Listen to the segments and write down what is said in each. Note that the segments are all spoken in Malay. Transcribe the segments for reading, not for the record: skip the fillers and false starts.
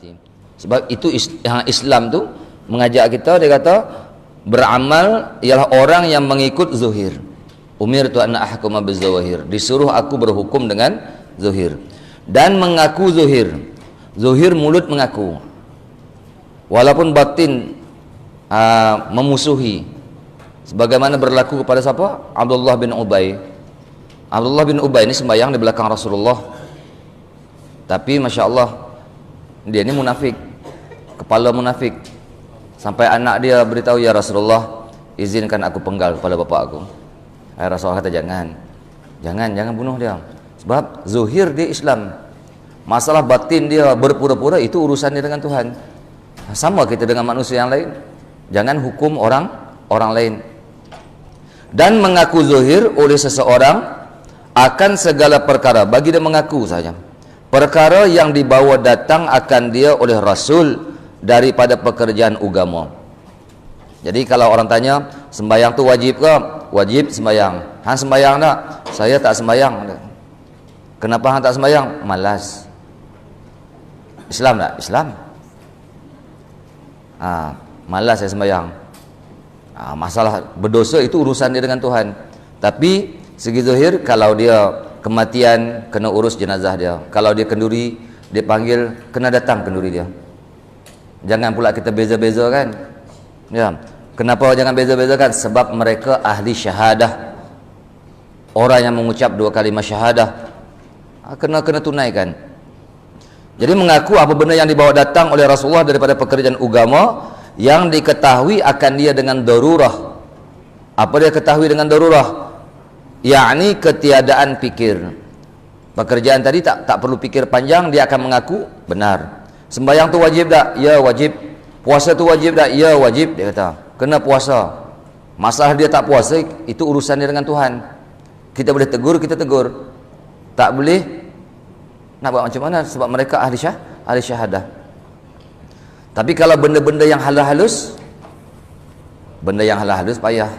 nanti. Sebab itu yang Islam tu mengajak kita, dia kata beramal ialah orang yang mengikut zuhir. Umirtu an ahkuma bizawahir, disuruh aku berhukum dengan zuhir dan mengaku zuhir. Zuhir mulut mengaku, walaupun batin memusuhi. Sebagaimana berlaku kepada siapa? Abdullah bin Ubay. Abdullah bin Ubay ini sembahyang di belakang Rasulullah, tapi Masya Allah dia ini munafik, kepala munafik. Sampai anak dia beritahu, ya Rasulullah, izinkan aku penggal kepala bapak aku. Rasulullah kata jangan bunuh dia, sebab zuhir dia Islam. Masalah batin dia berpura-pura, itu urusannya dengan Tuhan. Sama kita dengan manusia yang lain, jangan hukum orang lain. Dan mengaku zuhir oleh seseorang akan segala perkara, bagi dia mengaku saja perkara yang dibawa datang akan dia oleh Rasul daripada pekerjaan agama. Jadi kalau orang tanya, sembahyang tu wajib ke? Wajib sembahyang. Hang sembahyang tak? Saya tak sembahyang. Kenapa hang tak sembahyang? Malas. Islam tak? Islam. Malas saya sembahyang. Masalah berdosa itu urusan dia dengan Tuhan. Tapi segi zahir, kalau dia kematian, kena urus jenazah dia. Kalau dia kenduri, dia panggil, kena datang kenduri dia. Jangan pula kita beza-beza kan. Ya. Kenapa jangan beza-bezakan? Sebab mereka ahli syahadah. Orang yang mengucap 2 kalimah syahadah kena tunaikan. Jadi mengaku apa benda yang dibawa datang oleh Rasulullah daripada pekerjaan agama yang diketahui akan dia dengan darurah. Apa dia ketahui dengan darurah? Yakni ketiadaan fikir. Pekerjaan tadi tak perlu fikir panjang, dia akan mengaku benar. Sembahyang tu wajib tak? Ya wajib. Puasa tu wajib tak? Ya wajib, dia kata. Kena puasa. Masalah dia tak puasa, itu urusan dia dengan Tuhan. Kita boleh tegur, kita tegur. Tak boleh, nak buat macam mana? Sebab mereka ahli syahadah. Tapi kalau benda-benda yang halus-halus, payah.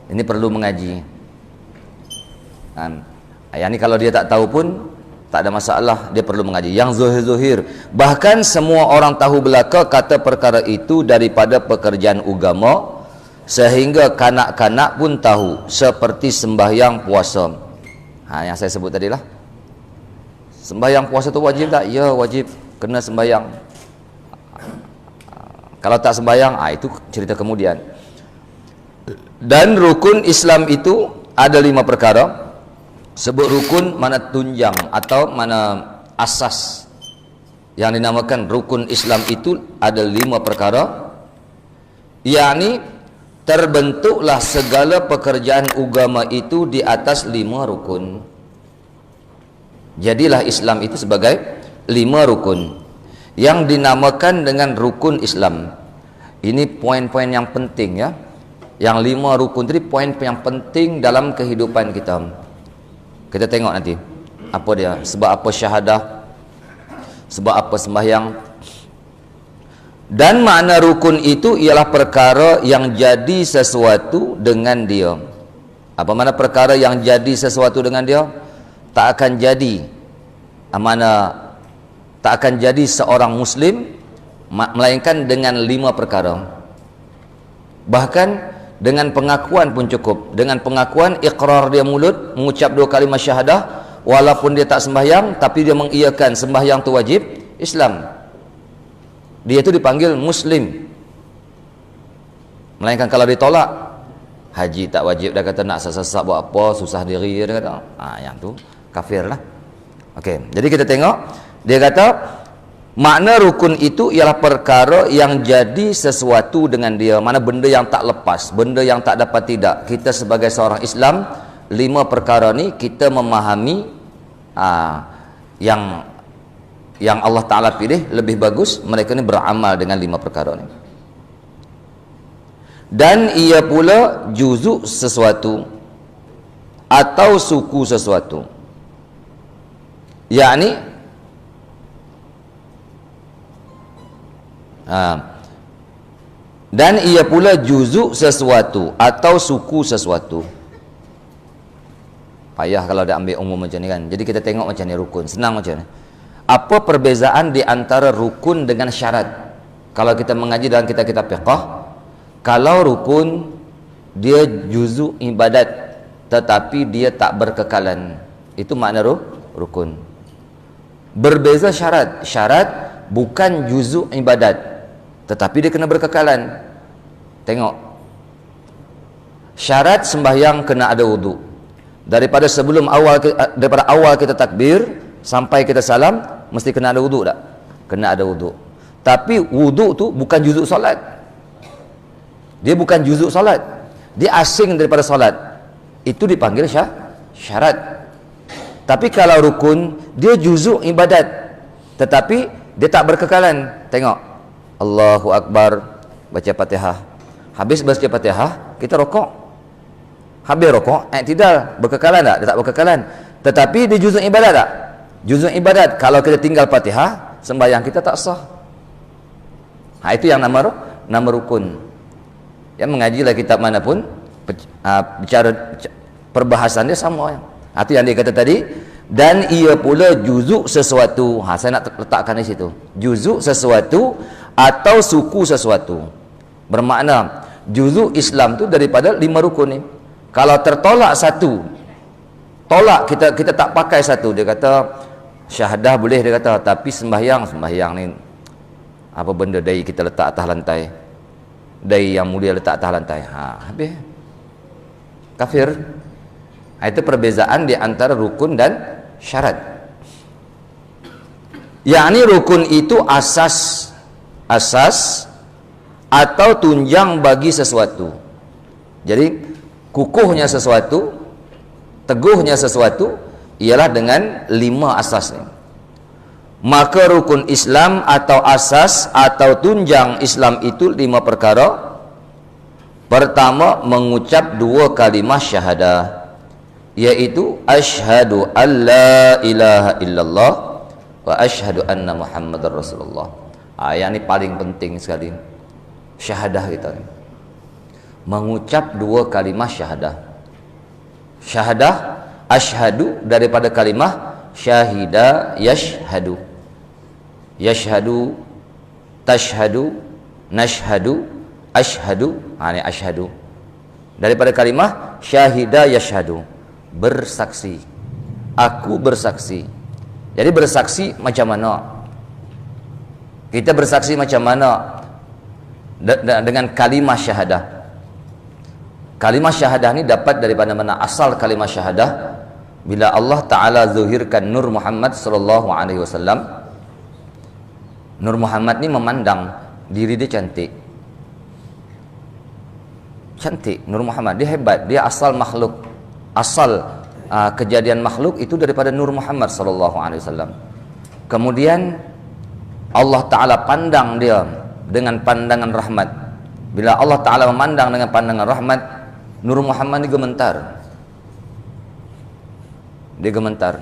Ini perlu mengaji. Yang ni kalau dia tak tahu pun tak ada masalah, dia perlu mengaji. Yang zuhir-zuhir, bahkan semua orang tahu belaka kata perkara itu daripada pekerjaan agama, sehingga kanak-kanak pun tahu, seperti sembahyang puasa. Yang saya sebut tadi lah. Sembahyang puasa tu wajib tak? Ya wajib, kena sembahyang. Kalau tak sembahyang, itu cerita kemudian. Dan rukun Islam itu ada 5 perkara. Sebut rukun mana tunjang atau mana asas. Yang dinamakan rukun Islam itu ada 5 perkara. Yakni terbentuklah segala pekerjaan agama itu di atas 5 rukun. Jadilah Islam itu sebagai 5 rukun yang dinamakan dengan rukun Islam. Ini poin-poin yang penting ya. Yang 5 rukun tadi poin yang penting dalam kehidupan kita. Kita tengok nanti apa dia, sebab apa syahadah, sebab apa sembahyang. Dan makna rukun itu ialah perkara yang jadi sesuatu dengan dia. Apa makna perkara yang jadi sesuatu dengan dia? Tak akan jadi tak akan jadi seorang muslim melainkan dengan 5 perkara. Bahkan dengan pengakuan pun cukup. Dengan pengakuan, iqrar dia mulut, mengucap 2 kalimah syahadah, walaupun dia tak sembahyang, tapi dia mengiyakan sembahyang tu wajib, Islam. Dia itu dipanggil muslim. Melainkan kalau ditolak, haji tak wajib, dia kata nak sesak buat apa, susah diri, dia kata yang tu kafir lah. Okey, jadi kita tengok, dia kata makna rukun itu ialah perkara yang jadi sesuatu dengan dia. Mana benda yang tak lepas, benda yang tak dapat tidak. Kita sebagai seorang Islam, 5 perkara ni kita memahami yang Allah Ta'ala pilih lebih bagus, mereka ni beramal dengan 5 perkara ni. Dan ia pula juzuk sesuatu atau suku sesuatu, yakni dan ia pula juzuk sesuatu atau suku sesuatu. Payah kalau dia ambil umum macam ni kan. Jadi kita tengok macam ni rukun, senang macam ni. apa perbezaan di antara rukun dengan syarat? Kalau kita mengaji dalam kitab-kitab fiqh, kalau rukun dia juzu ibadat tetapi dia tak berkekalan, itu makna rukun. Berbeza syarat. Syarat bukan juzu ibadat tetapi dia kena berkekalan. Tengok, syarat sembahyang kena ada wudu. Daripada awal kita takbir sampai kita salam mesti kena ada wudu tak? Kena ada wudu. Tapi wudu tu bukan juzuk solat. Dia bukan juzuk solat. Dia asing daripada solat. Itu dipanggil syarat. Tapi kalau rukun, dia juzuk ibadat tetapi dia tak berkekalan. Tengok, Allahu Akbar, baca Fatihah. Habis baca Fatihah, kita rokok. Habis rokok, i'tidal, berkekalan tak? Dia tak berkekalan. Tetapi dia juzuk ibadat tak? Juzuk ibadat. Kalau kita tinggal Fatihah, sembahyang kita tak sah. Itu yang nama rukun. Yang mengajilah kitab mana pun, bicara perbahasan dia sama. Itu yang dia kata tadi. Dan ia pula juzuk sesuatu. Saya nak letakkan di situ. Juzuk sesuatu atau suku sesuatu. Bermakna juzuk Islam tu daripada 5 rukun ni. Kalau tertolak satu, tolak, kita tak pakai satu, dia kata syahadah boleh, dia kata, tapi sembahyang ni apa benda dai kita letak atas lantai, dai yang mulia letak atas lantai, habis kafir. Itu perbezaan di antara rukun dan syarat. Yakni rukun itu asas atau tunjang bagi sesuatu. Jadi kukuhnya sesuatu, teguhnya sesuatu ialah dengan 5 asas ni. Maka rukun Islam atau asas atau tunjang Islam itu 5 perkara. Pertama, mengucap 2 kalimah syahadah, yaitu asyhadu an la ilaha illallah wa asyhadu anna muhammadar rasulullah. Yang ni paling penting sekali, syahadah kita ni. Mengucap 2 kalimah syahadah. Syahadah, asyhadu daripada kalimah syahida yashhadu. Yashhadu, tashhadu, nashhadu, asyhadu. Ini asyhadu. Daripada kalimah syahida yashhadu, bersaksi. Aku bersaksi. Jadi bersaksi macam mana? Kita bersaksi macam mana? Dengan kalimah syahadah. Kalimah syahadah ni dapat daripada mana asal kalimah syahadah? Bila Allah Ta'ala zuhirkan Nur Muhammad sallallahu alaihi wasallam. Nur Muhammad ni memandang diri dia cantik. Cantik Nur Muhammad, dia hebat, dia asal makhluk. Asal kejadian makhluk itu daripada Nur Muhammad sallallahu alaihi wasallam. Kemudian Allah Ta'ala pandang dia dengan pandangan rahmat. Bila Allah Ta'ala memandang dengan pandangan rahmat, Nur Muhammad ni gementar. Dia gementar.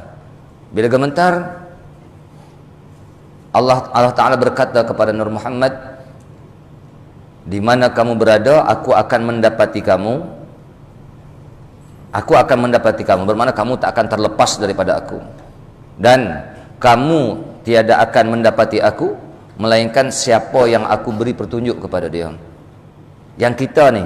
Bila gementar, Allah Ta'ala berkata kepada Nur Muhammad, di mana kamu berada, aku akan mendapati kamu. Aku akan mendapati kamu, bermakna kamu tak akan terlepas daripada aku. Dan kamu tiada akan mendapati aku, melainkan siapa yang aku beri petunjuk kepada dia. Yang kita ni,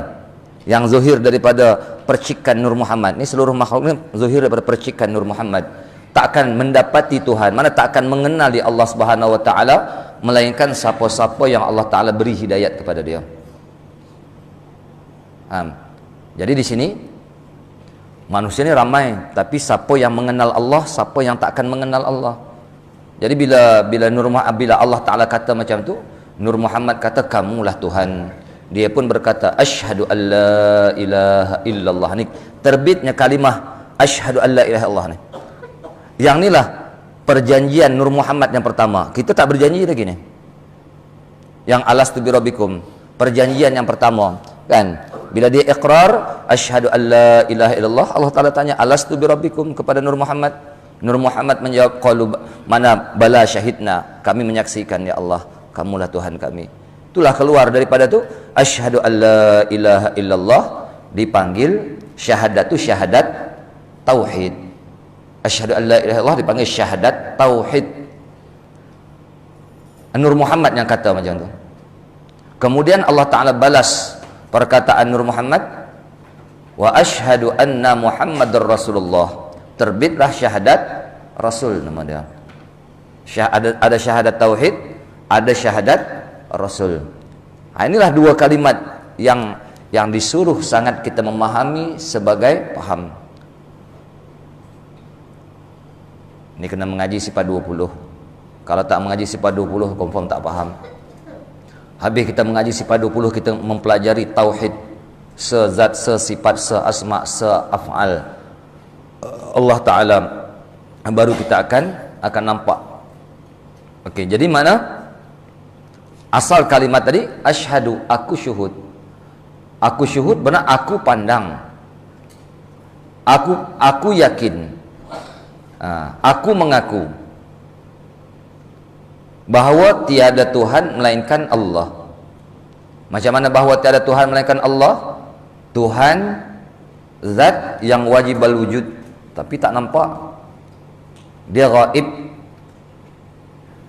yang zuhir daripada percikan Nur Muhammad ni, seluruh makhluk ni zuhir daripada percikan Nur Muhammad, tak akan mendapati Tuhan, mana tak akan mengenali Allah Subhanahu wa taala, melainkan siapa-siapa yang Allah Taala beri hidayat kepada dia. Jadi di sini manusia ni ramai, tapi siapa yang mengenal Allah, siapa yang tak akan mengenal Allah. Jadi bila Allah Taala kata macam tu, Nur Muhammad kata kamulah Tuhan. Dia pun berkata asyhadu an la ilaha illallah. Ni terbitnya kalimah asyhadu an la ilaha illallah ni. Yang inilah perjanjian Nur Muhammad yang pertama. Kita tak berjanji lagi ni. Yang alastu bi rabbikum, perjanjian yang pertama, kan? Bila dia iqrar asyhadu an la ilaha illallah, Allah Taala tanya alastu bi rabbikum kepada Nur Muhammad. Nur Muhammad menjawab qalu mana bala syahidna, kami menyaksikan ya Allah, kamulah Tuhan kami. Itulah keluar daripada tu asyhadu an la ilaha illallah, dipanggil syahadat tu syahadat tauhid. Asyhadu an la ilaha illallah dipanggil syahadat tauhid. Nur Muhammad yang kata macam tu. Kemudian Allah Ta'ala balas perkataan Nur Muhammad, wa ashhadu anna Muhammadar Rasulullah. Terbitlah syahadat Rasul nama dia. Ada syahadat tauhid, ada syahadat Rasul. Inilah dua kalimat yang disuruh sangat kita memahami sebagai paham. Ini kena mengaji sifat 20. Kalau tak mengaji sifat 20, confirm tak faham. Habis kita mengaji sifat 20, kita mempelajari tauhid, sezat, sesifat, seasma, seaf'al Allah Ta'ala, baru kita akan nampak. Okey, jadi mana asal kalimat tadi? Asyhadu, aku syuhud. Aku syuhud benar aku pandang. Aku yakin. Aku mengaku bahawa tiada Tuhan melainkan Allah. Macam mana bahawa tiada Tuhan melainkan Allah? Tuhan zat yang wajib al-wujud, tapi tak nampak. Dia gaib.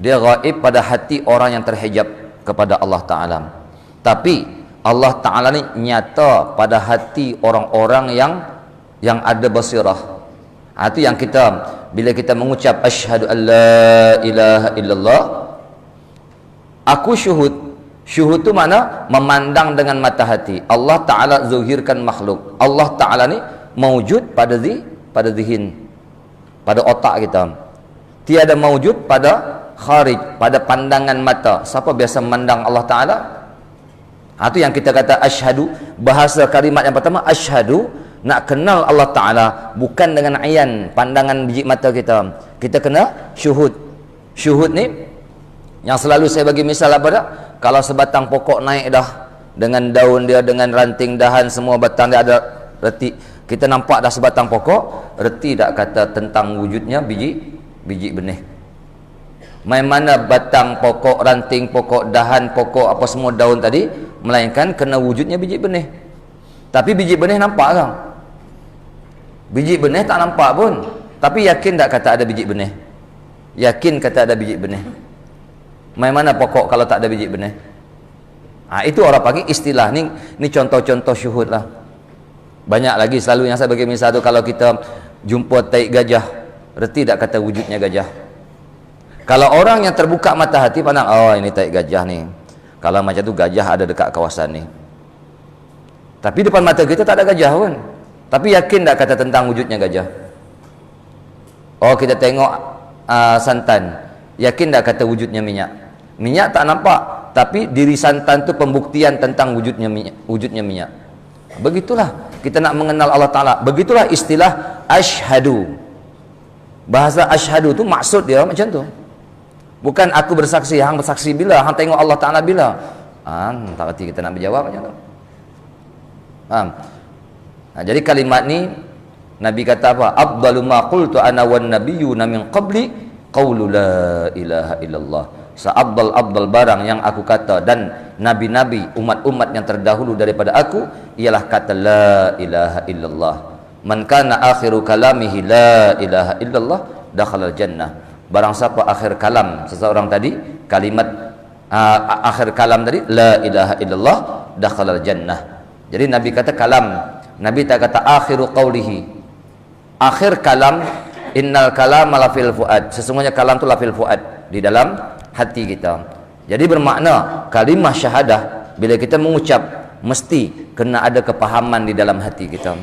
Dia gaib pada hati orang yang terhijab kepada Allah Ta'ala. Tapi Allah Ta'ala ni nyata pada hati orang-orang yang ada basirah. Itu yang kita, bila kita mengucap asyhadu an la ilaha illallah, aku syuhud. Syuhud tu mana? Memandang dengan mata hati. Allah Ta'ala zuhirkan makhluk. Allah Ta'ala ni mawujud pada zihin, pada otak kita. Tiada mawujud pada kharij, pada pandangan mata. Siapa biasa memandang Allah Ta'ala? Itu yang kita kata asyhadu. Bahasa kalimat yang pertama asyhadu, nak kenal Allah Ta'ala bukan dengan ayan, pandangan biji mata kita. Kita kena syuhud. Syuhud ni yang selalu saya bagi misal apa dah? Kalau sebatang pokok naik dah, dengan daun dia, dengan ranting dahan, semua batang dia ada reti, kita nampak dah sebatang pokok, reti tak kata tentang wujudnya biji benih. Main mana batang pokok, ranting pokok, dahan pokok, apa semua daun tadi, melainkan kena wujudnya biji benih. Tapi biji benih nampak kan? Biji benih tak nampak pun, tapi yakin tak kata ada biji benih? Yakin kata ada biji benih? Main mana pokok kalau tak ada biji benih? Itu orang panggil istilah ni contoh-contoh syuhud lah. Banyak lagi selalu yang saya bagi misal tu, kalau kita jumpa taik gajah, reti tak kata wujudnya gajah? Kalau orang yang terbuka mata hati pandang, oh ini taik gajah ni. Kalau macam tu gajah ada dekat kawasan ni. Tapi depan mata kita tak ada gajah pun. Tapi yakin tak kata tentang wujudnya gajah? Oh, kita tengok santan, yakin tak kata wujudnya minyak? Minyak tak nampak, tapi diri santan tu pembuktian tentang wujudnya minyak. Begitulah kita nak mengenal Allah Ta'ala. Begitulah istilah asyhadu. Bahasa asyhadu tu maksud dia macam tu. Bukan aku bersaksi, hang bersaksi bila? Hang tengok Allah Ta'ala bila? Tak berarti kita nak berjawab macam tu. Faham? Jadi kalimat ni Nabi kata apa? Afdalu ma qultu ana wan nabiyyuna min qabli qaulu la ilaha illallah. Seabdal barang yang aku kata dan nabi-nabi umat-umat yang terdahulu daripada aku ialah kata la ilaha illallah. Man kana akhiru kalamihi la ilaha illallah dakhala jannah. Barang siapa akhir kalam seseorang tadi, kalimat akhir kalam tadi la ilaha illallah dakhala jannah. Jadi Nabi kata kalam, Nabi tak kata akhiru qawlihi. Akhir kalam, innal kalama lafil fuad. Sesungguhnya kalam tu lafil fuad, di dalam hati kita. Jadi bermakna kalimah syahadah bila kita mengucap mesti kena ada kepahaman di dalam hati kita.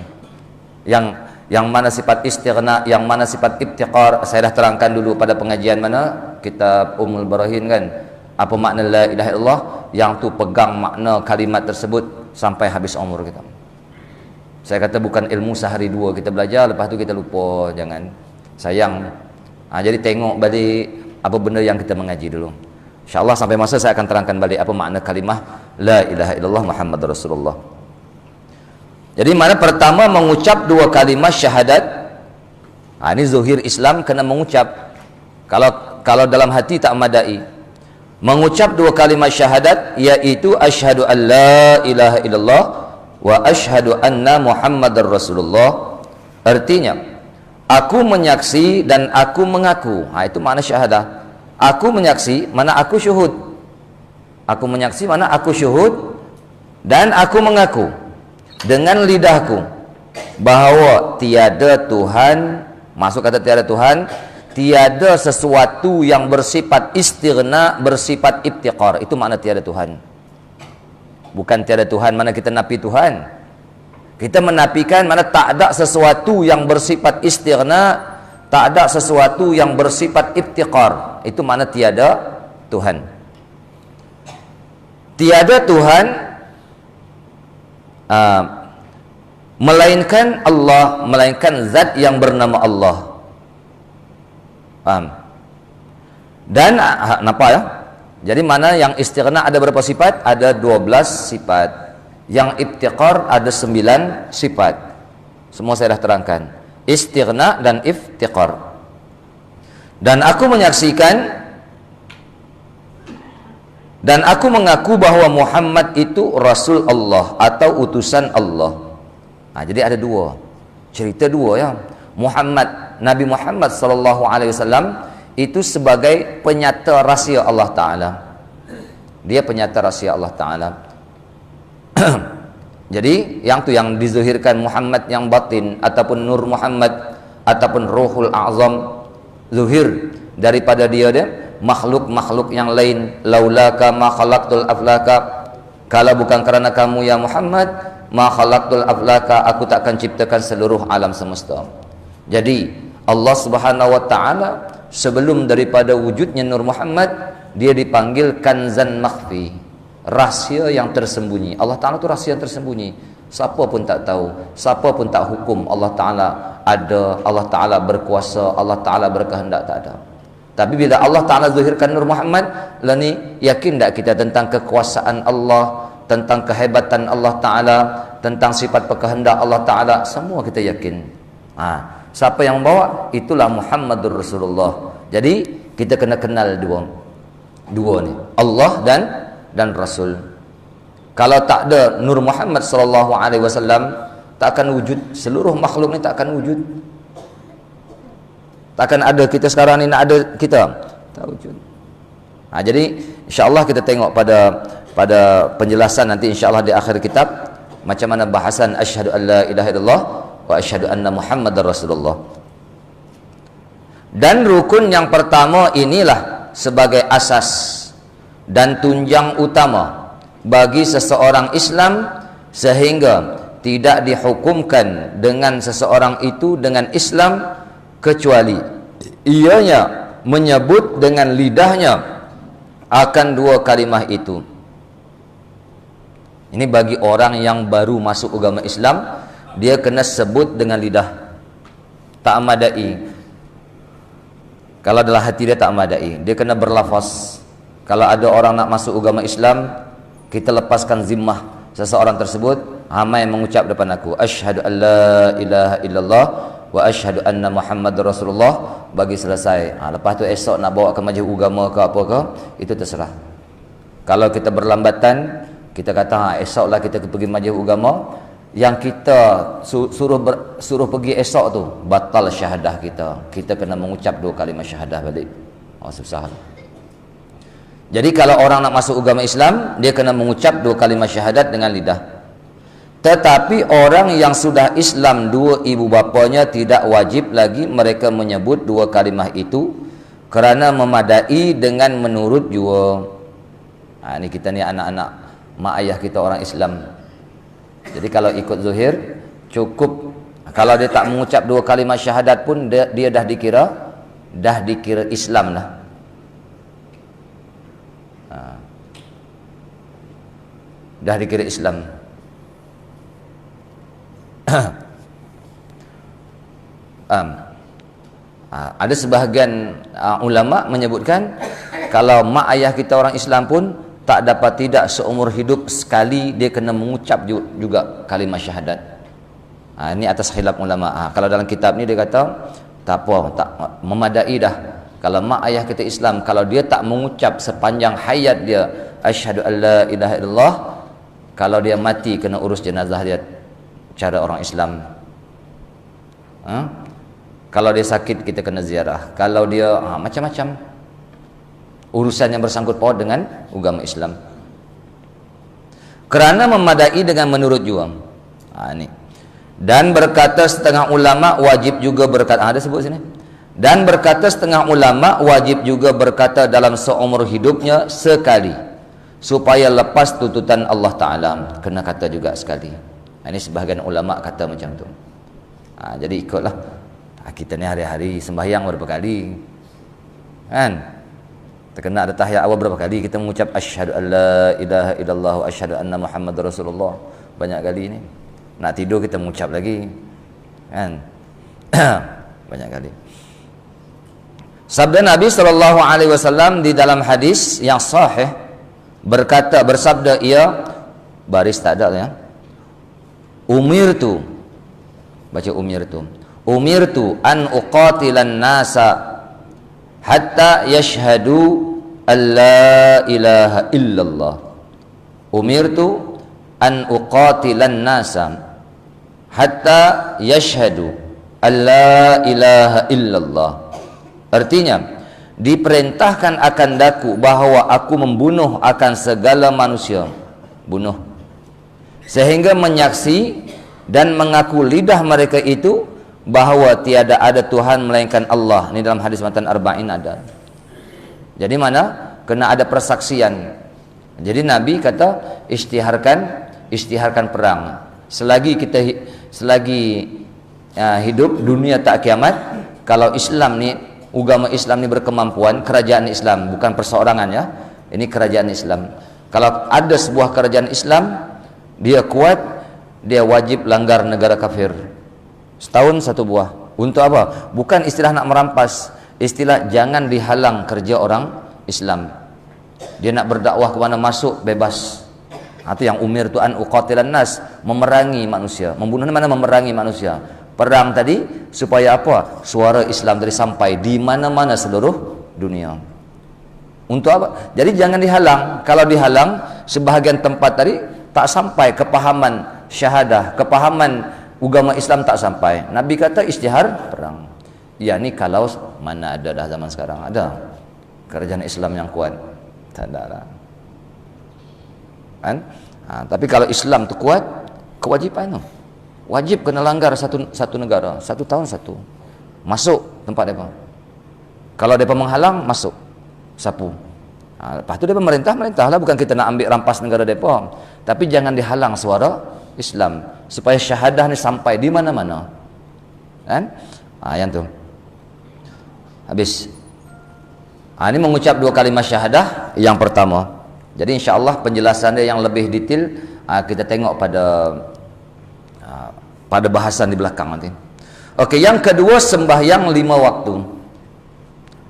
Yang mana sifat istighna, yang mana sifat ibtiqar, saya dah terangkan dulu pada pengajian mana kitab Ummul Barahin kan. Apa makna la ilaha illallah, yang tu pegang makna kalimat tersebut sampai habis umur kita. Saya kata bukan ilmu sehari dua kita belajar, lepas tu kita lupa, jangan. Sayang. Jadi tengok balik apa benda yang kita mengaji dulu. InsyaAllah sampai masa saya akan terangkan balik apa makna kalimah la ilaha illallah Muhammad Rasulullah. Jadi mana pertama mengucap dua kalimah syahadat. Ini zuhir Islam kena mengucap. Kalau dalam hati tak madai. Mengucap dua kalimah syahadat, iaitu asyhadu an la ilaha illallah wa asyhadu anna Muhammadar Rasulullah. Artinya aku menyaksi dan aku mengaku. Itu makna syahadah. Aku menyaksi, mana aku syuhud. Aku menyaksi, mana aku syuhud. Dan aku mengaku dengan lidahku bahawa tiada Tuhan, masuk kata tiada Tuhan, tiada sesuatu yang bersifat istighna, bersifat iftiqar. Itu makna tiada Tuhan. Bukan tiada Tuhan mana kita nafi Tuhan. Kita menafikan mana tak ada sesuatu yang bersifat istighna, tak ada sesuatu yang bersifat iftiqar. Itu makna tiada Tuhan. Tiada Tuhan melainkan Allah, melainkan zat yang bernama Allah. Paham? Dan kenapa ya? Jadi mana yang istighna ada berapa sifat? Ada 12 sifat. Yang iftiqar ada 9 sifat. Semua saya dah terangkan. Istighna dan iftiqar. Dan aku menyaksikan dan aku mengaku bahwa Muhammad itu Rasul Allah atau utusan Allah. Jadi ada dua. Cerita dua ya. Nabi Muhammad sallallahu alaihi wasallam itu sebagai penyata rahsia Allah Ta'ala. Dia penyata rahsia Allah Ta'ala. Jadi yang dizuhirkan Muhammad yang batin, ataupun Nur Muhammad, ataupun Ruhul A'zam, zuhir daripada dia makhluk-makhluk yang lain. Laulaka ma khalaqtul aflaka, kalau bukan kerana kamu ya Muhammad, ma khalaqtul aflaka, aku takkan ciptakan seluruh alam semesta. Jadi Allah Subhanahu wa taala sebelum daripada wujudnya Nur Muhammad, dia dipanggil kanzan makhfi, rahsia yang tersembunyi. Allah Ta'ala itu rahsia yang tersembunyi. Siapa pun tak tahu, siapa pun tak hukum Allah Ta'ala ada, Allah Ta'ala berkuasa, Allah Ta'ala berkehendak, tak ada. Tapi bila Allah Ta'ala zahirkan Nur Muhammad, lah ni yakin tak kita tentang kekuasaan Allah, tentang kehebatan Allah Ta'ala, tentang sifat kehendak Allah Ta'ala, semua kita yakin. Siapa yang membawa? Itulah Muhammadur Rasulullah. Jadi kita kena kenal dua ni, Allah dan Rasul. Kalau tak ada Nur Muhammad sallallahu alaihi wasallam, tak akan wujud, seluruh makhluk ni tak akan wujud. Takkan ada kita sekarang ni, nak ada kita tak wujud. Jadi insya-Allah kita tengok pada penjelasan nanti insya-Allah di akhir kitab macam mana bahasan asyhadu alla ilaha illallah wa asyhadu anna Muhammadar Rasulullah. Dan rukun yang pertama inilah sebagai asas dan tunjang utama bagi seseorang Islam, sehingga tidak dihukumkan dengan seseorang itu dengan Islam kecuali ianya menyebut dengan lidahnya akan dua kalimah itu. Ini bagi orang yang baru masuk agama Islam, dia kena sebut dengan lidah, tak amadai. Kalau dalam hati dia tak amadai, dia kena berlafaz. Kalau ada orang nak masuk agama Islam, kita lepaskan zimmah seseorang tersebut, ramai mengucap depan aku, asyhadu alla ilaha illallah wa asyhadu anna Muhammadar Rasulullah, bagi selesai. Lepas tu esok nak bawa ke majlis agama ke apa ke, itu terserah. Kalau kita berlambatan, kita kata esoklah kita pergi majlis agama, yang kita suruh pergi esok tu batal syahadah kita kena mengucap dua kalimah syahadah balik. Susah. Jadi kalau orang nak masuk agama Islam, dia kena mengucap dua kalimah syahadat dengan lidah. Tetapi orang yang sudah Islam dua ibu bapanya, tidak wajib lagi mereka menyebut dua kalimah itu, kerana memadai dengan menurut jua. Ini kita ni anak-anak mak ayah kita orang Islam. Jadi kalau ikut zuhir cukup, kalau dia tak mengucap dua kalimah syahadat pun dia dah dikira Islam lah. Dah dikira Islam. Ada sebahagian ulama menyebutkan kalau mak ayah kita orang Islam pun tak dapat tidak seumur hidup sekali dia kena mengucap juga kalimah syahadat. Ini atas khilaf ulama. Kalau dalam kitab ni dia kata tak apa, tak memadai dah. Kalau mak ayah kita Islam, kalau dia tak mengucap sepanjang hayat dia asyhadu alla ilaha illallah, kalau dia mati kena urus jenazah dia cara orang Islam. Kalau dia sakit kita kena ziarah. Kalau dia macam-macam. urusan yang bersangkut paut dengan agama Islam. Kerana memadai dengan menurut jua. Ini. Dan berkata setengah ulama wajib juga berkata, ada sebut sini. Dan berkata setengah ulama wajib juga berkata dalam seumur hidupnya sekali, supaya lepas tuntutan Allah Ta'ala. Kena kata juga sekali. Ini sebahagian ulama kata macam tu. Jadi ikutlah. Kita ni hari-hari sembahyang berapa kali, kan? Terkena ada tahiyat awal berapa kali kita mengucap asyhadu an la ilaha illallah wa asyhadu anna muhammadar rasulullah. Banyak kali ni. Nak tidur kita mengucap lagi, kan? Banyak kali. Sabda Nabi SAW di dalam hadis yang sahih berkata, bersabda ia, baris tak ada ya. Umirtu, baca umirtu an uqatilan nasa hatta yashhadu an la ilaha illallah. Umirtu an uqatilan nasa hatta yashhadu an la ilaha illallah. Artinya, diperintahkan akan daku bahawa aku membunuh akan segala manusia, bunuh, sehingga menyaksi dan mengaku lidah mereka itu bahawa tiada ada Tuhan melainkan Allah. Ini dalam hadis matan arba'in ada. Jadi mana? Kena ada persaksian. Jadi Nabi kata isytiharkan perang. Selagi hidup dunia tak kiamat, kalau Islam ni, agama Islam ni berkemampuan, kerajaan Islam, bukan perseorangan ya. Ini kerajaan Islam. Kalau ada sebuah kerajaan Islam, dia kuat, dia wajib langgar negara kafir. Setahun satu buah. Untuk apa? Bukan istilah nak merampas, istilah jangan dihalang kerja orang Islam. Dia nak berdakwah ke mana masuk bebas. Itu yang umir tu an uqatilan nas, memerangi manusia. Membunuh mana? Memerangi manusia. Perang tadi supaya apa? Suara Islam tadi sampai di mana-mana seluruh dunia. Untuk apa? Jadi jangan dihalang. Kalau dihalang, sebahagian tempat tadi tak sampai kepahaman syahadah, kepahaman agama Islam tak sampai. Nabi kata isytihar perang. Ya ni kalau mana ada dah zaman sekarang ada kerajaan Islam yang kuat. Tak ada lah. Kan? Tapi kalau Islam tu kuat, kewajipan tu. Wajib kena langgar satu negara, 1 tahun satu. Masuk tempat depa. Kalau depa menghalang, masuk. Sapu. Lepas tu depa merintahlah, bukan kita nak ambil rampas negara depa. Tapi jangan dihalang suara Islam supaya syahadah ni sampai di mana-mana. Kan? Yang tu. Habis. Ini mengucap 2 kalimah syahadah yang pertama. Jadi insya-Allah penjelasan dia yang lebih detail kita tengok pada bahasan di belakang nanti. Okey, yang kedua sembahyang 5 waktu.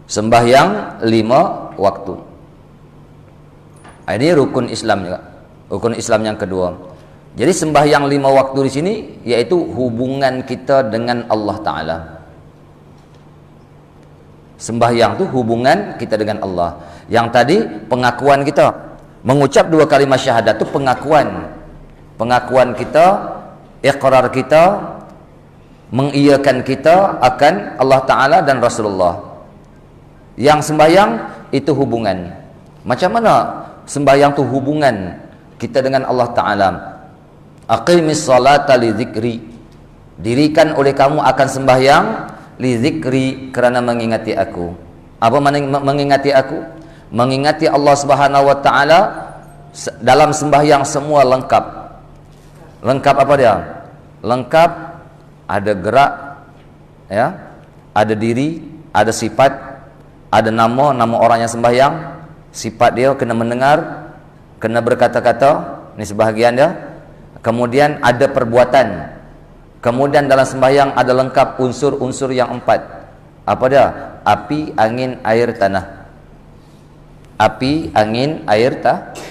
Sembahyang 5 waktu. Ini rukun Islam juga. Rukun Islam yang kedua. Jadi sembahyang 5 waktu di sini yaitu hubungan kita dengan Allah Ta'ala. Sembahyang tu hubungan kita dengan Allah. Yang tadi pengakuan kita. Mengucap 2 kalimah syahadat tu pengakuan. Pengakuan kita, iqrar kita, mengiyakan kita akan Allah Ta'ala dan Rasulullah. Yang sembahyang itu hubungan. Macam mana sembahyang tu hubungan kita dengan Allah Ta'ala? Aqimis salata li dzikri. Dirikan oleh kamu akan sembahyang li dzikri, kerana mengingati aku. Apa mengingati aku? Mengingati Allah Subhanahu wa Ta'ala. Dalam sembahyang semua lengkap. Lengkap apa dia? Lengkap, ada gerak ya, ada diri, ada sifat, ada nama orang yang sembahyang, sifat dia kena mendengar, kena berkata-kata, ini sebahagian dia. Kemudian ada perbuatan. Kemudian dalam sembahyang ada lengkap unsur-unsur yang 4. Apa dia? Api, angin, air, tanah. Api, angin, air,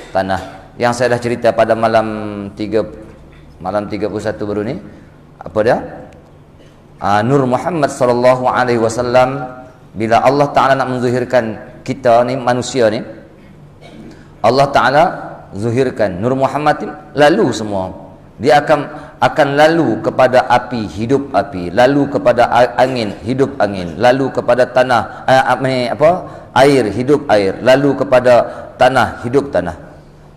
tanah. Yang saya dah cerita pada malam 31 baru ni. Apa dia? Nur Muhammad sallallahu alaihi wasallam, bila Allah Taala nak menzuhirkan kita ni manusia ni, Allah Taala zuhirkan Nur Muhammad lalu semua. Dia akan akan lalu kepada api, hidup api, lalu kepada angin, hidup angin, lalu kepada tanah, air, hidup air, lalu kepada tanah, hidup tanah.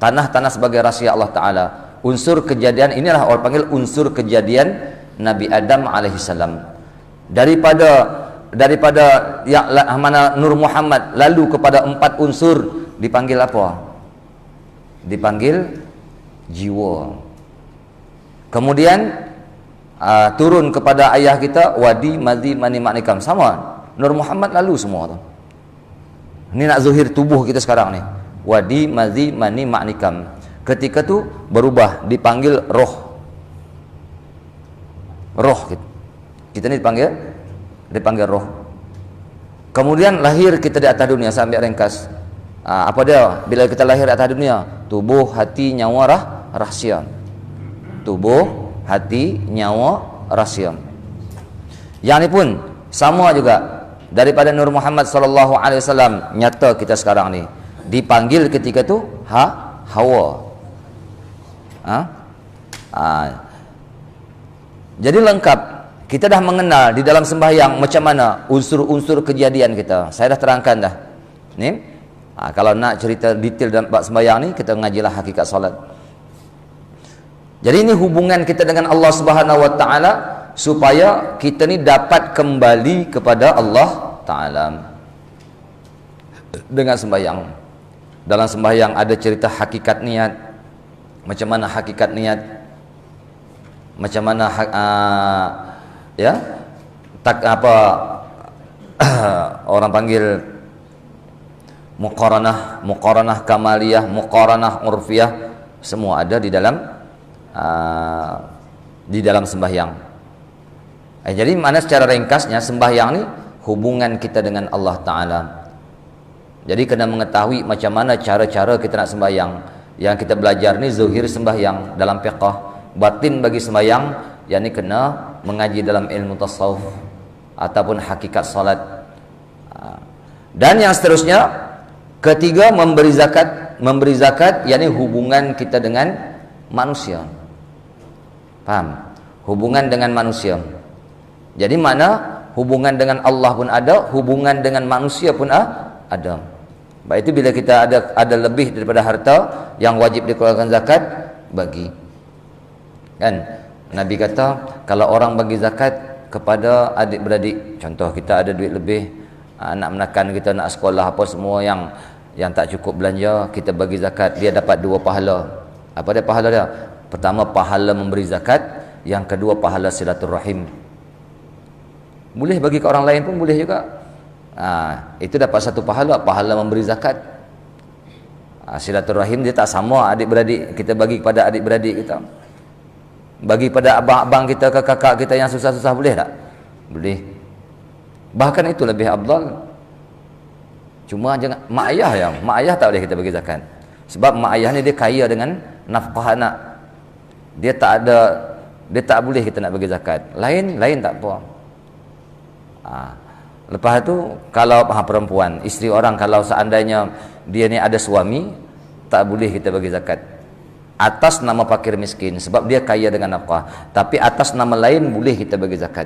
Tanah sebagai rahsia Allah Ta'ala. Unsur kejadian, inilah orang panggil unsur kejadian Nabi Adam alaihissalam. Daripada yang mana Nur Muhammad lalu kepada 4 unsur, dipanggil apa? Dipanggil jiwa. Kemudian turun kepada ayah kita, wadi, madhi, mani, ma'nikam. Sama, Nur Muhammad lalu semua tu. Ini nak zuhir tubuh kita sekarang ni. Wadi, madhi, mani, ma'nikam. Ketika tu berubah, dipanggil roh. Roh kita ni dipanggil roh. Kemudian lahir kita di atas dunia. Saya ambil ringkas. Apa dia? Bila kita lahir di atas dunia, tubuh, hati, nyawa, rahsia. Tubuh, hati, nyawa, rahsia. Yang ni pun sama juga. Daripada Nur Muhammad sallallahu alaihi wasallam, nyata kita sekarang ni dipanggil ketika tu Hawa. Jadi lengkap. Kita dah mengenal di dalam sembahyang macam mana unsur-unsur kejadian kita. Saya dah terangkan dah. Ni, kalau nak cerita detail dalam bab sembahyang ni, kita mengajilah hakikat solat. Jadi ini hubungan kita dengan Allah Subhanahu wa taala supaya kita ni dapat kembali kepada Allah Taala dengan sembahyang. Dalam sembahyang ada cerita hakikat niat. Macam mana hakikat niat? Macam mana orang panggil muqaranah kamaliyah, muqaranah urfiyah, semua ada di dalam sembahyang. Jadi mana secara ringkasnya sembahyang ni hubungan kita dengan Allah Ta'ala. Jadi kena mengetahui macam mana cara-cara kita nak sembahyang. Yang kita belajar ni zuhir sembahyang dalam fiqh, batin bagi sembahyang, yang ni kena mengaji dalam ilmu tasawuf ataupun hakikat salat. Dan yang seterusnya, ketiga memberi zakat, yakni hubungan kita dengan manusia. Faham? Hubungan dengan manusia. Jadi mana hubungan dengan Allah pun ada, hubungan dengan manusia pun ada. Baik itu bila kita ada lebih daripada harta yang wajib dikeluarkan zakat, bagi. Kan? Nabi kata kalau orang bagi zakat kepada adik-beradik, contoh kita ada duit lebih, nak menakan kita nak sekolah apa semua yang tak cukup belanja, kita bagi zakat, dia dapat 2 pahala. Apa dia pahala dia? Pertama pahala memberi zakat, yang kedua pahala silaturrahim. Boleh bagi ke orang lain pun boleh juga. Itu dapat 1 pahala memberi zakat. Silaturrahim dia tak sama adik-beradik, kita bagi kepada adik-beradik kita. Bagi pada abang-abang kita ke kakak kita yang susah-susah, boleh tak? Boleh. Bahkan itu lebih afdal. Cuma jangan mak ayah tak boleh kita bagi zakat. Sebab mak ayah ni dia kaya dengan nafkah anak. Dia tak boleh kita nak bagi zakat. Lain tak apa. Lepas tu kalau perempuan, isteri orang, kalau seandainya dia ni ada suami, tak boleh kita bagi zakat atas nama fakir miskin, sebab dia kaya dengan nafkah. Tapi atas nama lain boleh kita bagi zakat.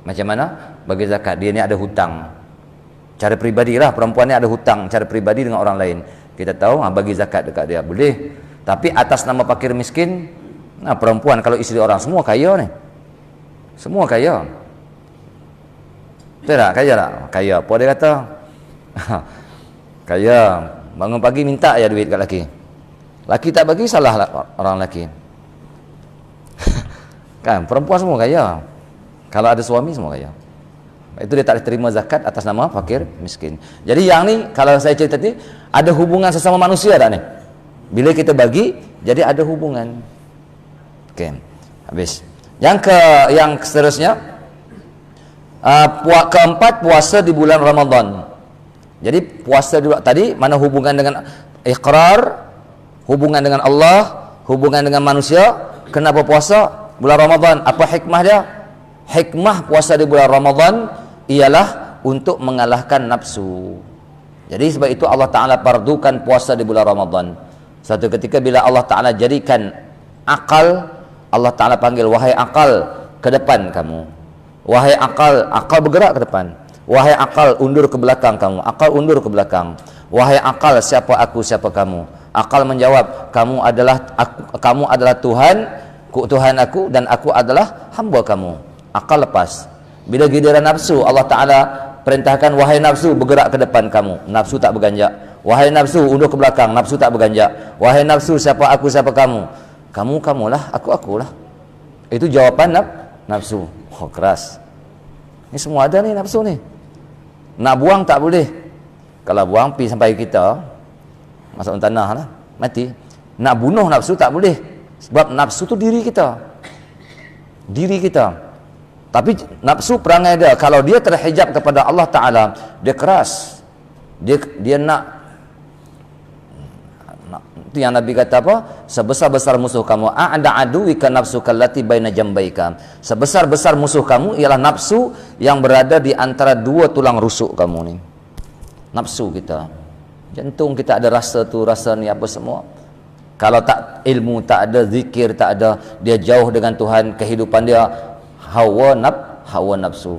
Macam mana bagi zakat? Dia ni ada hutang, cara peribadi lah, perempuan ni ada hutang cara peribadi dengan orang lain, kita tahu bagi zakat dekat dia, boleh. Tapi atas nama fakir miskin, perempuan kalau isteri orang semua kaya ni, semua kaya. Betul tak? Kaya tak? Kaya. Apa dia kata? Kaya. Bangun pagi minta ya duit kat laki. Laki tak bagi, salah orang laki. Kan? Perempuan semua kaya. Kalau ada suami semua kaya. Itu dia tak terima zakat atas nama fakir miskin. Jadi yang ni, kalau saya cerita tadi, ada hubungan sesama manusia tak ni? Bila kita bagi, jadi ada hubungan. Okey. Habis. Yang seterusnya, keempat, puasa di bulan Ramadan. Jadi puasa tadi mana hubungan dengan iqrar, hubungan dengan Allah, hubungan dengan manusia. Kenapa puasa bulan Ramadan? Apa hikmah dia? Hikmah puasa di bulan Ramadan ialah untuk mengalahkan nafsu. Jadi sebab itu Allah Ta'ala fardukan puasa di bulan Ramadan. Satu ketika bila Allah Ta'ala jadikan akal Allah Ta'ala panggil, wahai akal, ke depan kamu. Wahai akal, akal bergerak ke depan. Wahai akal, undur ke belakang kamu. Akal undur ke belakang. Wahai akal, siapa aku, siapa kamu? Akal menjawab, kamu adalah Tuhan aku, dan aku adalah hamba kamu. Akal lepas. Bila giliran nafsu, Allah Ta'ala perintahkan, wahai nafsu, bergerak ke depan kamu. Nafsu tak berganjak. Wahai nafsu, undur ke belakang. Nafsu tak berganjak. Wahai nafsu, siapa aku, siapa kamu? Kamulah, akulah. Itu jawaban nafsu. Oh, keras. Ini semua ada nih nafsu nih. Nak buang tak boleh. Kalau buang pergi sampai kita masuk tanah lah, mati. Nak bunuh nafsu tak boleh. Sebab nafsu tu diri kita. Tapi nafsu perangai dia, kalau dia terhijab kepada Allah Ta'ala, dia keras. Dia nak itu yang Nabi kata apa? Sebesar-besar musuh kamu, a'da aduwika nafsuka allati baina jambaika. Sebesar-besar musuh kamu ialah nafsu yang berada di antara dua tulang rusuk kamu ni. Nafsu kita. Jantung kita ada rasa tu, rasa ni apa semua. Kalau tak ilmu, tak ada zikir, tak ada, dia jauh dengan Tuhan, kehidupan dia hawa nafsu.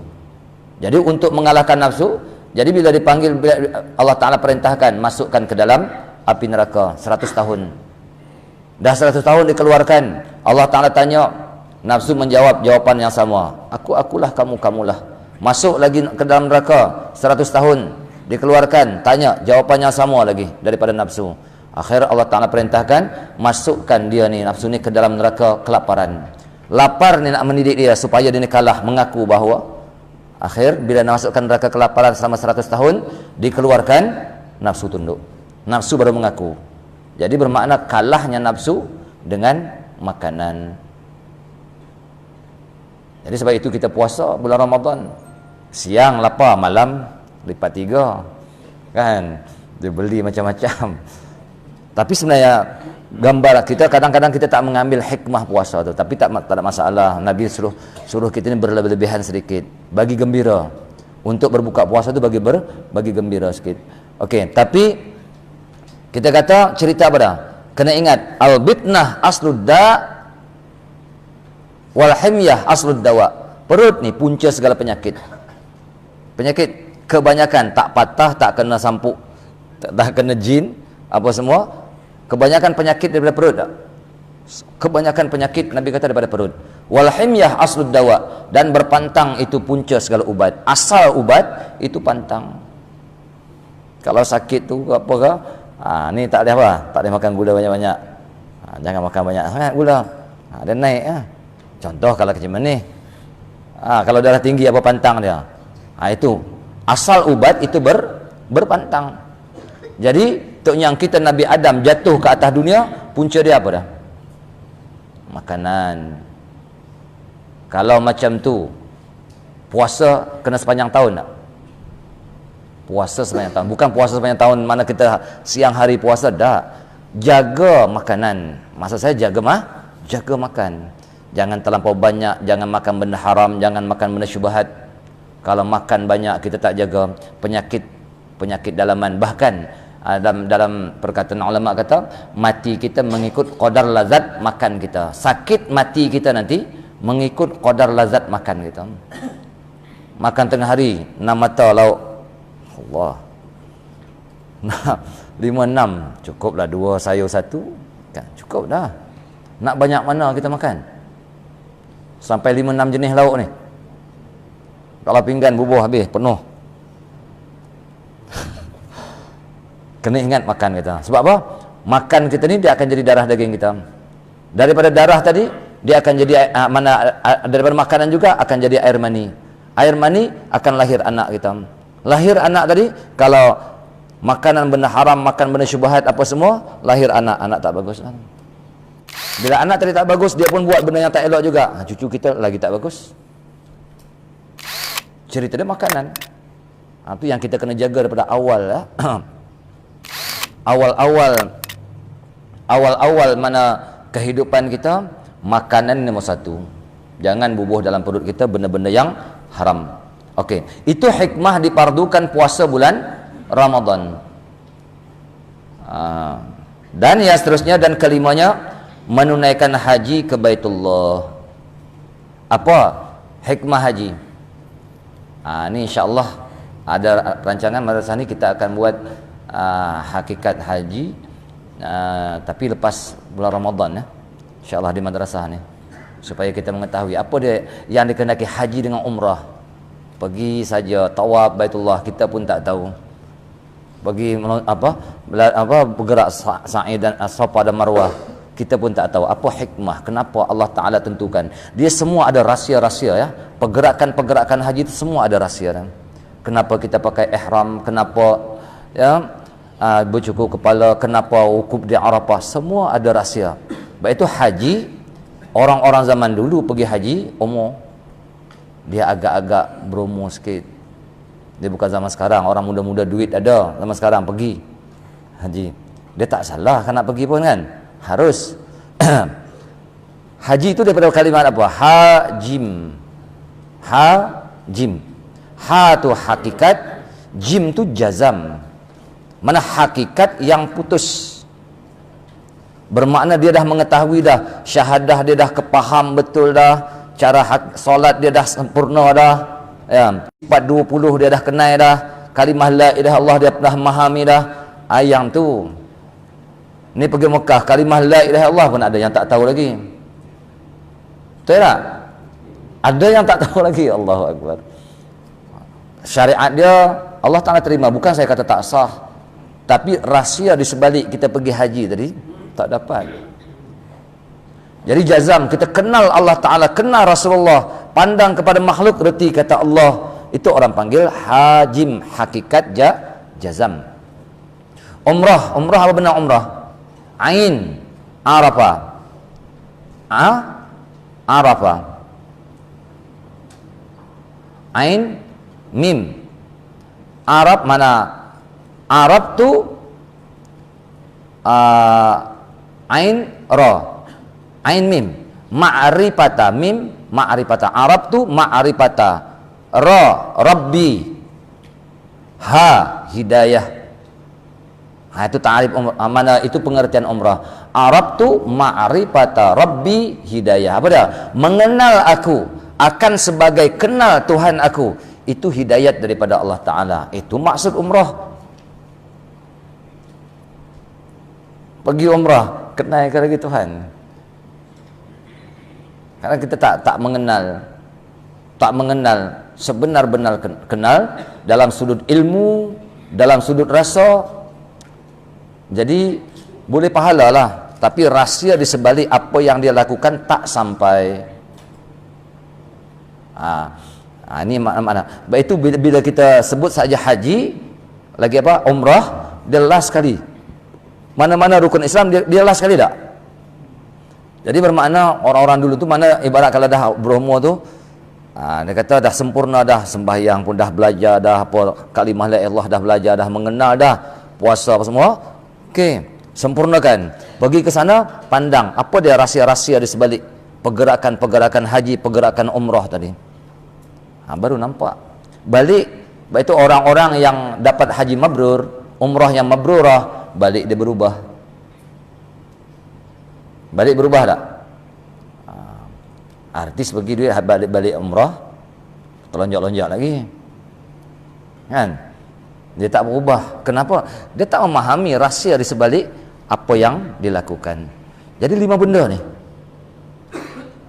Jadi untuk mengalahkan nafsu, jadi bila dipanggil, bila Allah Ta'ala perintahkan masukkan ke dalam api neraka 100 tahun. Dah 100 tahun dikeluarkan. Allah Ta'ala tanya, nafsu menjawab jawapan yang sama. Akulah, kamulah. Masuk lagi ke dalam neraka 100 tahun. Dikeluarkan, tanya, jawapan yang sama lagi daripada nafsu. Akhir Allah Ta'ala perintahkan, masukkan dia ni, nafsu ni ke dalam neraka kelaparan. Lapar ni nak mendidik dia supaya dia ni kalah, mengaku bahawa. Akhir bila nak masukkan neraka kelaparan selama 100 tahun, dikeluarkan, nafsu tunduk. Nafsu baru mengaku. Jadi bermakna kalahnya nafsu dengan makanan. Jadi sebab itu kita puasa bulan Ramadan. Siang lapar, malam lipat 3. Kan? Dia beli macam-macam. Tapi sebenarnya gambar kita, kadang-kadang kita tak mengambil hikmah puasa tu. Tapi tak ada masalah. Nabi suruh kita ni berlebihan sedikit. Bagi gembira. Untuk berbuka puasa tu bagi gembira sikit. Okey, tapi kita kata cerita apa dah? Kena ingat, al-bitnah aslud da' wal himyah aslud dawa. Perut ni punca segala penyakit. Penyakit kebanyakan tak patah, tak kena sampuk, tak kena jin, apa semua. Kebanyakan penyakit daripada perut tak? Kebanyakan penyakit Nabi kata daripada perut. Wal himyah aslud dawa, dan berpantang itu punca segala ubat. Asal ubat itu pantang. Kalau sakit tu apa ke? Ni tak boleh apa? Tak boleh makan gula banyak-banyak. Jangan makan banyak sangat gula. Dia naik . Contoh kalau macam ni. Kalau darah tinggi apa pantang dia? Itu asal ubat itu berpantang. Jadi untuk yang kita Nabi Adam jatuh ke atas dunia, punca dia apa dah? Makanan. Kalau macam tu, puasa kena sepanjang tahun tak? Puasa sepanjang tahun. Bukan puasa sepanjang tahun mana kita siang hari puasa, tak. Jaga makanan. Maksud saya jaga makan. Jangan terlampau banyak, jangan makan benda haram, jangan makan benda syubhat. Kalau makan banyak kita tak jaga, penyakit dalaman. Bahkan dalam perkataan ulama kata, mati kita mengikut qadar lazat makan kita. Sakit mati kita nanti mengikut qadar lazat makan kita. Makan tengah hari 6 mata lauk, Allah. Nah, 5-6 cukuplah, 2 sayur 1 kan, cukup dah. Nak banyak mana kita makan? Sampai 5-6 jenis lauk ni. Kalau pinggan bubuh habis penuh. Kena ingat makan kita. Sebab apa? Makan kita ni dia akan jadi darah daging kita. Daripada darah tadi dia akan jadi daripada makanan juga akan jadi air mani. Air mani akan lahir anak kita. Lahir anak tadi, kalau makanan benda haram, makan benda syubhat apa semua, lahir anak tak bagus. Bila anak tadi tak bagus, dia pun buat benda yang tak elok juga. Cucu kita lagi tak bagus. Cerita dia makanan. Itu yang kita kena jaga daripada awal. Awal-awal mana kehidupan kita, makanan nombor 1. Jangan bubuh dalam perut kita benda-benda yang haram. Okey, itu hikmah dipardukan puasa bulan Ramadan. Dan yang seterusnya dan kelimanya, menunaikan haji ke Baitullah. Apa hikmah haji? Ini insya-Allah ada rancangan madrasah ni kita akan buat hakikat haji, tapi lepas bulan Ramadan ya. Insya-Allah di madrasah ni, supaya kita mengetahui apa dia yang dikehendaki haji dengan umrah. Pergi saja tawaf Baitullah kita pun tak tahu. Pergi bergerak sa'i dan Safa dan Marwah kita pun tak tahu apa hikmah, kenapa Allah Taala tentukan. Dia semua ada rahsia-rahsia ya. Pergerakan-pergerakan haji itu semua ada rahsia kan. Kenapa kita pakai ihram, kenapa ya bercukur kepala, kenapa wukuf di Arafah, semua ada rahsia. Baik itu haji, orang-orang zaman dulu pergi haji umur dia agak-agak berumur sikit. Dia bukan zaman sekarang, orang muda-muda duit ada zaman sekarang pergi haji. Dia tak salah kan nak pergi pun kan, harus. Haji itu daripada kalimat apa? Hajim. Hajim. Ha tu hakikat, jim tu jazam. Mana hakikat yang putus. Bermakna dia dah mengetahui dah, syahadah dia dah kepaham betul dah, cara solat dia dah sempurna dah, ya, 420 dia dah kenal dah, kalimah la ilaha Allah dia dah memahami dah. Ayang tu ni pergi Mekah, kalimah la ilaha Allah pun ada yang tak tahu lagi. Betul tak? Ada yang tak tahu lagi. Allahu Akbar. Syariat dia Allah Ta'ala terima, bukan saya kata tak sah, tapi rahsia di sebalik kita pergi haji tadi tak dapat. Jadi jazam, kita kenal Allah Ta'ala, kenal Rasulullah, pandang kepada makhluk, reti kata Allah, itu orang panggil hajim, hakikat jazam. Umrah apa benar umrah? Ain, Arafah. Arafah. Ain, mim. Arab mana? Arab tu ain, ra. Ain mim, ma'rifata, mim ma'rifata. Arab tu ma'rifata, ra rabbi, ha hidayah. Itu ta'rif mana, itu pengertian umrah. Arab tu ma'rifata rabbi hidayah. Apa dia? Mengenal aku, akan sebagai kenal Tuhan aku. Itu hidayat daripada Allah Ta'ala. Itu maksud umrah. Pergi umrah, kenalkan lagi Tuhan. Karena kita tak mengenal sebenar-benar kenal dalam sudut ilmu, dalam sudut rasa. Jadi boleh pahala lah, tapi rahsia di sebalik apa yang dia lakukan tak sampai. Ini makna. Baik itu bila kita sebut saja haji, lagi apa? Umrah, dia last sekali. Mana-mana rukun Islam dia last sekali tak? Jadi bermakna orang-orang dulu tu mana ibarat kalau dah berumur tu, dia kata dah sempurna dah, sembahyang pun dah belajar dah, apa kalimah la ilallah dah belajar dah, mengenal dah, puasa apa semua. Okey, sempurnakan. Pergi ke sana, pandang apa dia rahsia-rahsia di sebalik pergerakan-pergerakan haji, pergerakan umrah tadi. Baru nampak. Balik itu orang-orang yang dapat haji mabrur, umrah yang mabrurah, balik dia berubah. Balik berubah tak? Artis pergi duit balik umrah, terlonjak-lonjak lagi. Kan? Dia tak berubah. Kenapa? Dia tak memahami rahsia di sebalik apa yang dilakukan. Jadi 5 benda ni.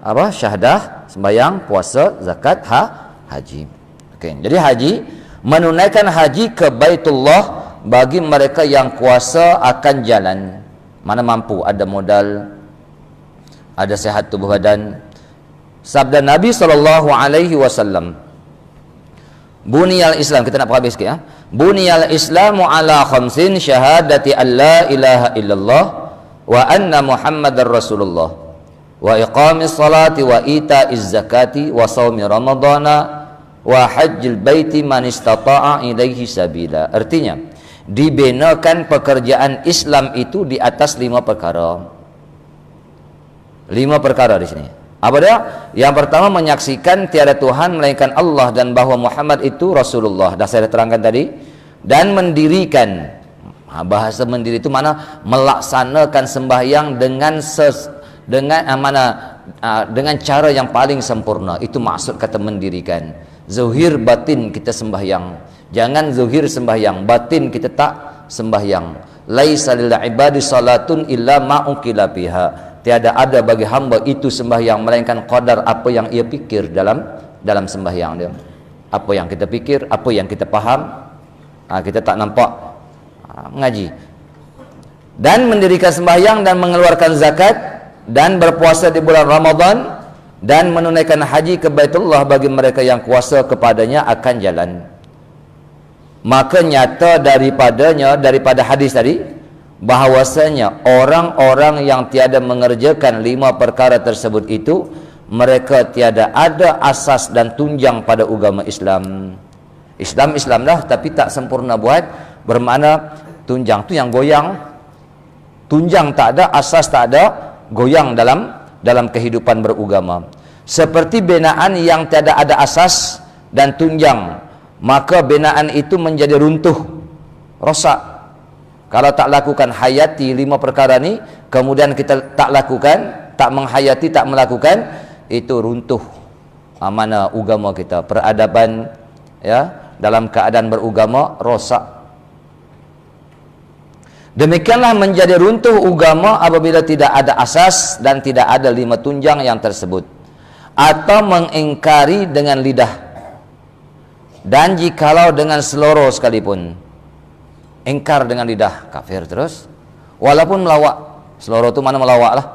Apa? Syahadah, sembahyang, puasa, zakat, haji. Okey. Jadi haji, menunaikan haji ke Baitullah bagi mereka yang kuasa akan jalan. Mana mampu, ada modal, ada sihat tubuh badan. Sabda Nabi SAW, Buniyal Islam, kita nak habis sikit ya. Buniyal Islamu ala khamsin, syahadati an la ilaha illallah wa anna Muhammadar Rasulullah wa iqamis salati wa ita'iz zakati wa shaumi ramadana wa hajjil baiti man istata'a ilaihi sabila. Artinya, dibinakan pekerjaan Islam itu di atas 5 perkara. 5 perkara di sini. Apa dia? Yang pertama, menyaksikan tiada Tuhan melainkan Allah dan bahawa Muhammad itu Rasulullah. Dah saya terangkan tadi. Dan mendirikan. Bahasa mendiri itu mana? Melaksanakan sembahyang dengan dengan cara yang paling sempurna. Itu maksud kata mendirikan. Zuhir batin kita sembahyang. Jangan zuhir sembahyang, batin kita tak sembahyang. Laisa lil ibadi salatun illa ma uqila biha. Tiada ada bagi hamba itu sembahyang melainkan qadar apa yang ia fikir dalam sembahyang dia. Apa yang kita fikir, apa yang kita faham, kita tak nampak mengaji. Dan mendirikan sembahyang dan mengeluarkan zakat dan berpuasa di bulan Ramadan dan menunaikan haji ke Baitullah bagi mereka yang kuasa kepadanya akan jalan. Maka nyata daripada hadis tadi bahawasanya orang-orang yang tiada mengerjakan 5 perkara tersebut itu, mereka tiada ada asas dan tunjang pada agama Islam. Islam dah tapi tak sempurna buat, bermakna tunjang tu yang goyang. Tunjang tak ada, asas tak ada, goyang dalam kehidupan beragama. Seperti binaan yang tiada ada asas dan tunjang, maka binaan itu menjadi runtuh, rosak. Kalau tak lakukan hayati 5 perkara ni, kemudian kita tak lakukan, tak menghayati, tak melakukan, itu runtuh mana agama kita, peradaban ya, dalam keadaan beragama rosak. Demikianlah menjadi runtuh agama apabila tidak ada asas dan tidak ada 5 tunjang yang tersebut, atau mengingkari dengan lidah, dan jikalau dengan seloro sekalipun. Ingkar dengan lidah, kafir terus, walaupun melawak. Seloro tu mana melawak lah,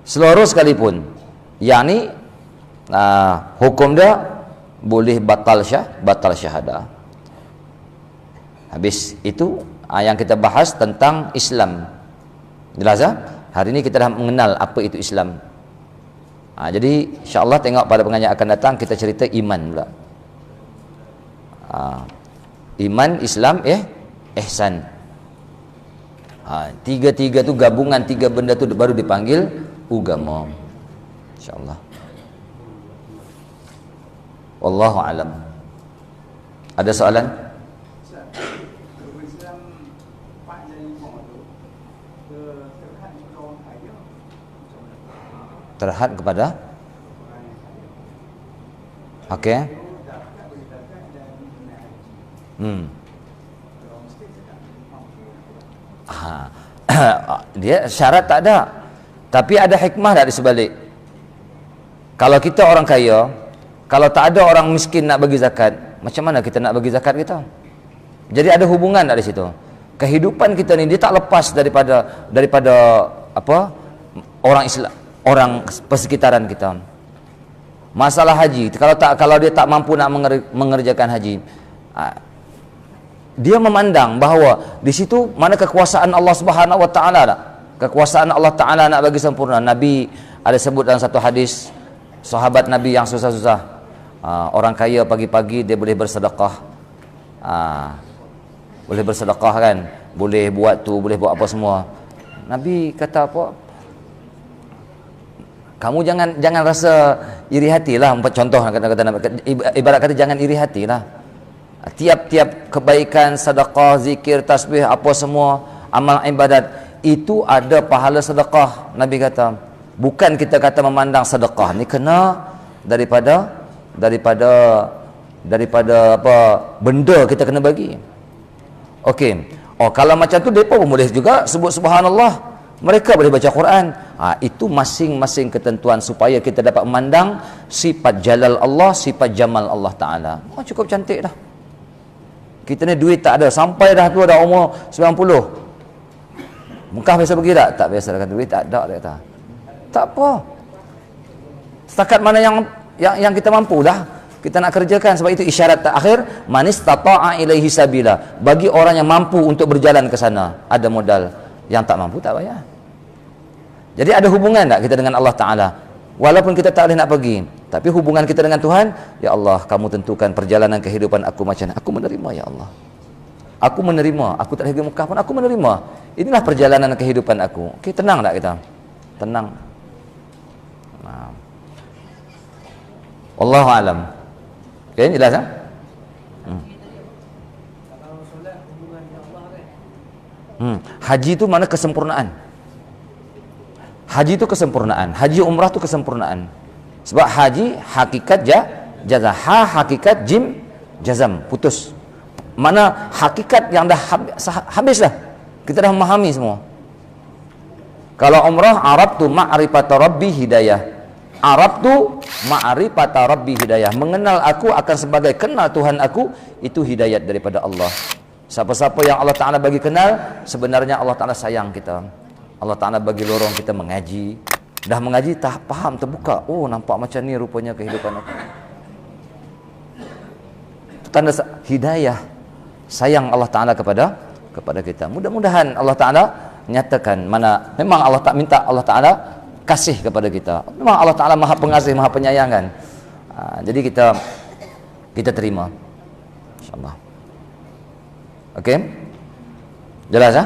seloro sekalipun, yakni hukum dia boleh batal syahadah. Habis itu yang kita bahas tentang Islam. Jelas ya? Hari ini kita dah mengenal apa itu Islam. Jadi insya-Allah tengok pada pengajian akan datang kita cerita iman pula. Iman, Islam, ihsan. Tiga-tiga tu gabungan, 3 benda tu baru dipanggil agama. Insya-Allah. Wallahu alam. Ada soalan? Terhad kepada okey. Dia syarat tak ada, tapi ada hikmah tak di sebalik. Kalau kita orang kaya, kalau tak ada orang miskin nak bagi zakat, macam mana kita nak bagi zakat kita? Jadi ada hubungan tak di situ? Kehidupan kita ni dia tak lepas daripada apa? Orang Islam, orang persekitaran kita. Masalah haji, kalau dia tak mampu nak mengerjakan haji, dia memandang bahawa di situ mana kekuasaan Allah Subhanahu wa taala tak? Kekuasaan Allah taala nak bagi sempurna. Nabi ada sebut dalam satu hadis, sahabat Nabi yang susah-susah, orang kaya pagi-pagi dia boleh bersedekah. Boleh bersedekah kan? Boleh buat tu, boleh buat apa semua. Nabi kata apa? Kamu jangan rasa iri hatilah. Contoh kata ibarat kata jangan iri hatilah. Tiap-tiap kebaikan, sedekah, zikir, tasbih, apa semua amal ibadat itu ada pahala sedekah. Nabi kata, bukan kita kata memandang sedekah ni kena daripada apa benda kita kena bagi. Okey. Kalau macam tu depa pun boleh juga sebut subhanallah. Mereka boleh baca Quran. Itu masing-masing ketentuan supaya kita dapat memandang sifat jalal Allah, sifat jamal Allah Ta'ala. Cukup cantik dah. Kita ni duit tak ada, sampai dah tu dah umur 90. Mekah biasa pergi tak? Tak biasa, kata duit tak ada, dia kata. Tak apa. Setakat mana yang kita mampu dah kita nak kerjakan. Sebab itu isyarat terakhir, man istata'a ilaihi sabila. Bagi orang yang mampu untuk berjalan ke sana, ada modal. Yang tak mampu tak payah. Jadi ada hubungan tak kita dengan Allah Ta'ala? Walaupun kita tak boleh nak pergi, tapi hubungan kita dengan Tuhan, ya Allah, kamu tentukan perjalanan kehidupan aku macam mana. Aku menerima, ya Allah. Aku menerima. Aku tak pergi Mekah pun aku menerima. Inilah perjalanan kehidupan aku. Okey, tenang tak kita? Tenang. Wallahu alam. Okey, jelas tak? Haji itu mana kesempurnaan. Haji itu kesempurnaan, haji umrah itu kesempurnaan. Sebab haji hakikat jazam, hakikat jim jazam, putus. Mana hakikat yang dah habis lah. Kita dah memahami semua. Kalau umrah, Arab tu ma'rifata rabbi hidayah. Arab tu ma'rifata rabbi hidayah. Mengenal aku akan sebagai kenal Tuhan aku, itu hidayat daripada Allah. Siapa-siapa yang Allah Ta'ala bagi kenal, sebenarnya Allah Ta'ala sayang kita. Allah Ta'ala bagi lorong kita mengaji. Dah mengaji, tak faham, terbuka. Oh, nampak macam ni rupanya kehidupan aku. Itu tanda hidayah. Sayang Allah Ta'ala kepada kita. Mudah-mudahan Allah Ta'ala nyatakan mana memang Allah tak minta Allah Ta'ala kasih kepada kita. Memang Allah Ta'ala maha pengasih, maha penyayangan. Jadi kita terima. InsyaAllah. Okey? Jelas, ha?